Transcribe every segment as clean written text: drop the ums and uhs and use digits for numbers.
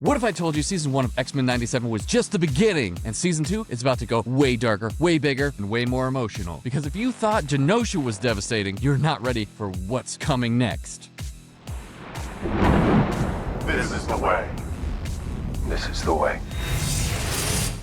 What if I told you Season 1 of X-Men 97 was just the beginning, and Season 2 is about to go way darker, way bigger, and way more emotional? Because if you thought Genosha was devastating, you're not ready for what's coming next. This is the way. This is the way.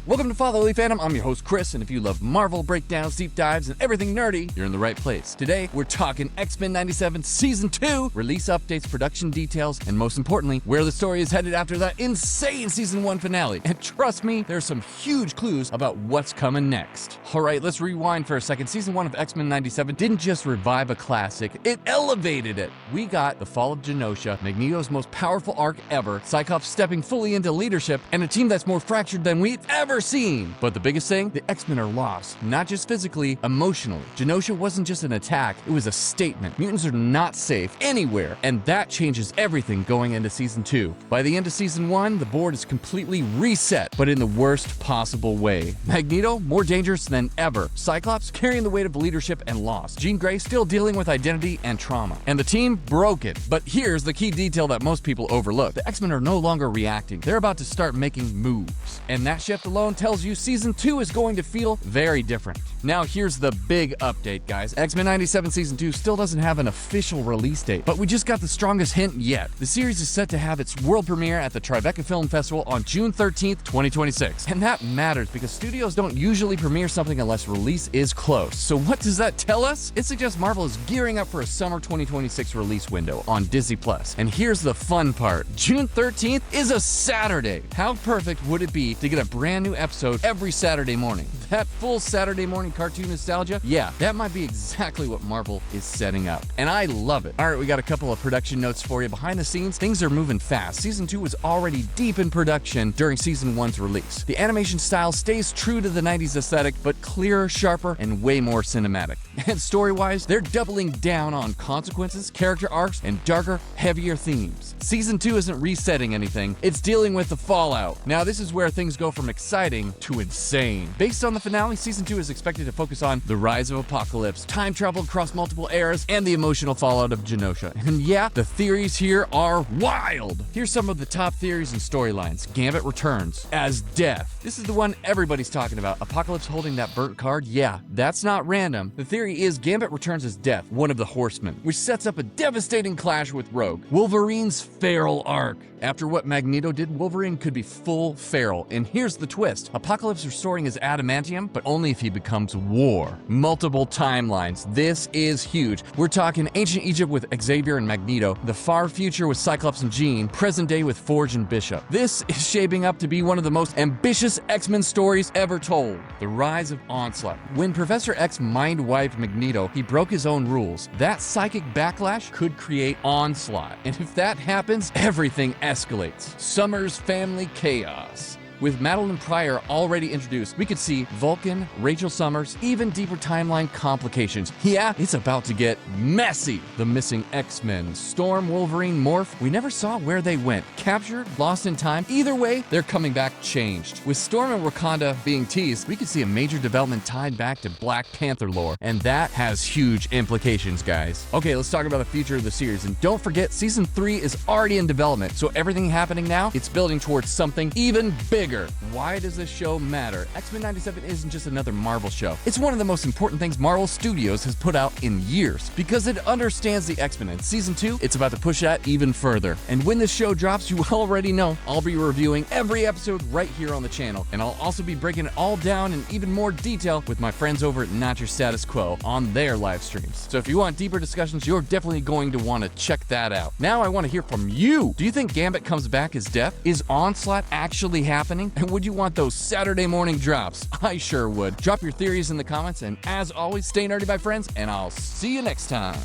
Welcome to Follow the Phantom. I'm your host, Chris, and if you love Marvel breakdowns, deep dives, and everything nerdy, you're in the right place. Today, we're talking X-Men 97 Season 2, release updates, production details, and most importantly, where the story is headed after that insane Season 1 finale. And trust me, there's some huge clues about what's coming next. Alright, let's rewind for a second. Season 1 of X-Men 97 didn't just revive a classic, it elevated it. We got the fall of Genosha, Magneto's most powerful arc ever, Cyclops stepping fully into leadership, and a team that's more fractured than we've ever seen. But the biggest thing, the X-Men are lost, not just physically, emotionally. Genosha wasn't just an attack, it was a statement. Mutants are not safe anywhere, and that changes everything going into Season 2. By the end of Season 1, the board is completely reset, but in the worst possible way. Magneto, more dangerous than ever. Cyclops, carrying the weight of leadership and loss. Jean Grey, still dealing with identity and trauma. And the team, broken. But here's the key detail that most people overlook. The X-Men are no longer reacting. They're about to start making moves. And that shift alone tells you Season 2 is going to feel very different. Now here's the big update, guys. X-Men 97 Season 2 still doesn't have an official release date, but we just got the strongest hint yet. The series is set to have its world premiere at the Tribeca Film Festival on June 13th, 2026. And that matters because studios don't usually premiere something unless release is close. So what does that tell us? It suggests Marvel is gearing up for a summer 2026 release window on Disney+. And here's the fun part. June 13th is a Saturday. How perfect would it be to get a brand new episode every Saturday morning? That full Saturday morning cartoon nostalgia? Yeah, that might be exactly what Marvel is setting up. And I love it. Alright, we got a couple of production notes for you. Behind the scenes, things are moving fast. Season 2 was already deep in production during Season 1's release. The animation style stays true to the 90s aesthetic, but clearer, sharper, and way more cinematic. And story-wise, they're doubling down on consequences, character arcs, and darker, heavier themes. Season 2 isn't resetting anything, it's dealing with the fallout. Now this is where things go from exciting to insane. Based on the finale, Season 2 is expected to focus on the rise of Apocalypse, time travel across multiple eras, and the emotional fallout of Genosha. And yeah, the theories here are wild! Here's some of the top theories and storylines. Gambit returns as Death. This is the one everybody's talking about. Apocalypse holding that burnt card? Yeah, that's not random. The theory is Gambit returns as Death, one of the Horsemen, which sets up a devastating clash with Rogue. Wolverine's feral arc. After what Magneto did, Wolverine could be full feral. And here's the twist. Apocalypse restoring his adamantium, but only if he becomes War. Multiple timelines. This is huge. We're talking ancient Egypt with Xavier and Magneto, the far future with Cyclops and Jean, present day with Forge and Bishop. This is shaping up to be one of the most ambitious X-Men stories ever told. The rise of Onslaught. When Professor X mind-wiped Magneto, he broke his own rules. That psychic backlash could create Onslaught. And if that happens, everything escalates. Summer's family chaos. With Madeline Pryor already introduced, we could see Vulcan, Rachel Summers, even deeper timeline complications. Yeah, it's about to get messy. The missing X-Men, Storm, Wolverine, Morph, we never saw where they went. Captured, lost in time, either way, they're coming back changed. With Storm and Wakanda being teased, we could see a major development tied back to Black Panther lore, and that has huge implications, guys. Okay, let's talk about the future of the series, and don't forget, Season 3 is already in development, so everything happening now, it's building towards something even bigger. Why does this show matter? X-Men 97 isn't just another Marvel show. It's one of the most important things Marvel Studios has put out in years because it understands the X-Men. In Season 2, it's about to push that even further. And when this show drops, you already know I'll be reviewing every episode right here on the channel. And I'll also be breaking it all down in even more detail with my friends over at Not Your Status Quo on their live streams. So if you want deeper discussions, you're definitely going to want to check that out. Now I want to hear from you. Do you think Gambit comes back as Death? Is Onslaught actually happening? And would you want those Saturday morning drops? I sure would. Drop your theories in the comments, and as always, stay nerdy, my friends, and I'll see you next time.